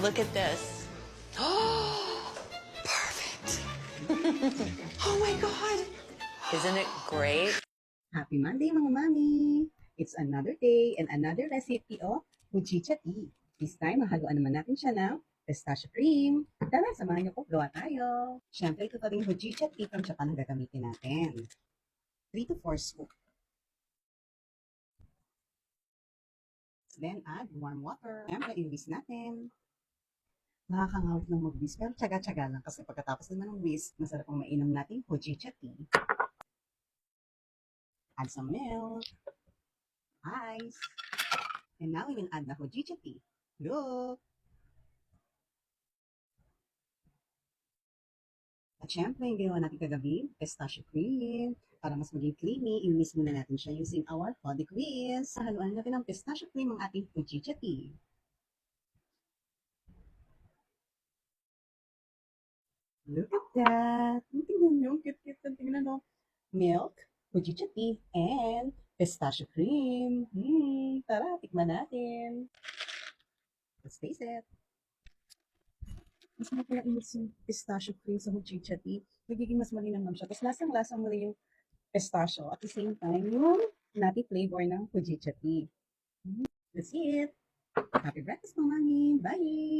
Look at this. Oh, perfect. Oh my God. Isn't it great? Happy Monday mga mami! It's another day and another recipe of Fujicha tea. This time, mahaluan naman natin siya ng pistachio cream. Tara, samahan niyo po, gawa tayo. Siyempre, ito pa rin Fujicha tea from Japan ang gagamitin natin. 3 to 4 scoop. Then, add warm water. Siyempre, i-whisk natin. Nakakangawit ng mag-whisk, pero tsaga-tsaga lang kasi pagkatapos naman ng whisk, masarap ang mainom natin Fujicha tea. Add some milk, ice, and now we will add the Fujicha tea. Look! At syempre, yung ginawa natin kagabi, pistachio cream. Para mas maging creamy, i-mix muna natin siya using our Codic Whisk. Haluan natin ng pistachio cream ang ating Fujicha tea. Look at that! Tingnan nyo, cute-cute. Tingnan nyo. Milk, Fujicha tea, and pistachio cream. Tara, tikman natin. Let's taste it. Mas mapalainis yung pistachio cream sa Fujicha tea. Nagiging mas malinamnam siya. Tapos lasang-lasang mo yung pistachio. At the same time, yung nutty flavor ng Fujicha tea. That's it. Happy breakfast, Mami. Bye!